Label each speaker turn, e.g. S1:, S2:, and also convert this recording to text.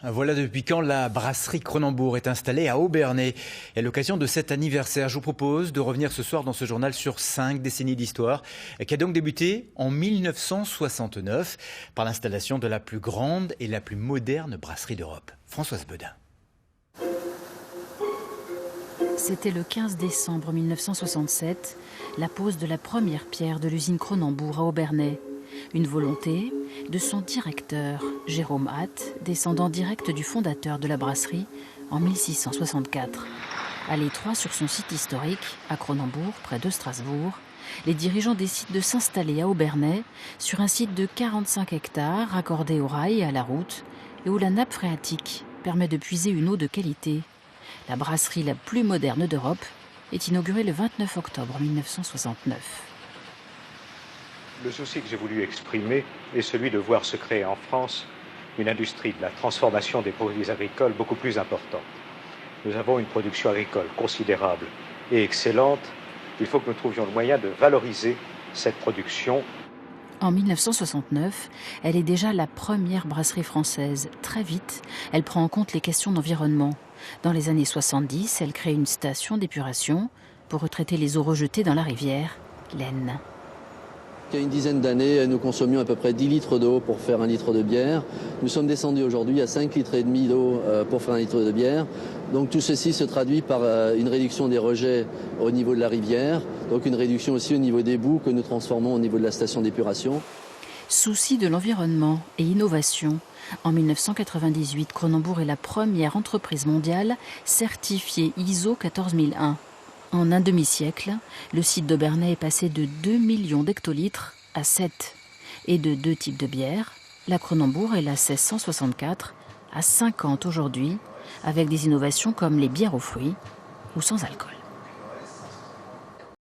S1: Voilà depuis quand la brasserie Cronenbourg est installée à Obernai. Et à l'occasion de cet anniversaire, je vous propose de revenir ce soir dans ce journal sur 5 décennies d'histoire, qui a donc débuté en 1969 par l'installation de la plus grande et la plus moderne brasserie d'Europe. Françoise Bedin.
S2: C'était le 15 décembre 1967, la pose de la première pierre de l'usine Cronenbourg à Obernai. Une volonté de son directeur, Jérôme Hatt, descendant direct du fondateur de la brasserie en 1664. À l'étroit sur son site historique, à Cronenbourg, près de Strasbourg, les dirigeants décident de s'installer à Obernai, sur un site de 45 hectares raccordé au rail et à la route, et où la nappe phréatique permet de puiser une eau de qualité. La brasserie la plus moderne d'Europe est inaugurée le 29 octobre 1969.
S3: Le souci que j'ai voulu exprimer est celui de voir se créer en France une industrie de la transformation des produits agricoles beaucoup plus importante. Nous avons une production agricole considérable et excellente. Il faut que nous trouvions le moyen de valoriser cette production.
S2: En 1969, elle est déjà la première brasserie française. Très vite, elle prend en compte les questions d'environnement. Dans les années 70, elle crée une station d'épuration pour retraiter les eaux rejetées dans la rivière, l'Aisne.
S4: Il y a une dizaine d'années, nous consommions à peu près 10 litres d'eau pour faire 1 litre de bière. Nous sommes descendus aujourd'hui à 5,5 litres d'eau pour faire 1 litre de bière. Donc tout ceci se traduit par une réduction des rejets au niveau de la rivière, donc une réduction aussi au niveau des boues que nous transformons au niveau de la station d'épuration.
S2: Souci de l'environnement et innovation. En 1998, Cronenbourg est la première entreprise mondiale certifiée ISO 14001. En un demi-siècle, le site d'Obernai est passé de 2 millions d'hectolitres à 7. Et de 2 types de bières, la Cronenbourg et la 1664 à 50 aujourd'hui, avec des innovations comme les bières aux fruits ou sans alcool.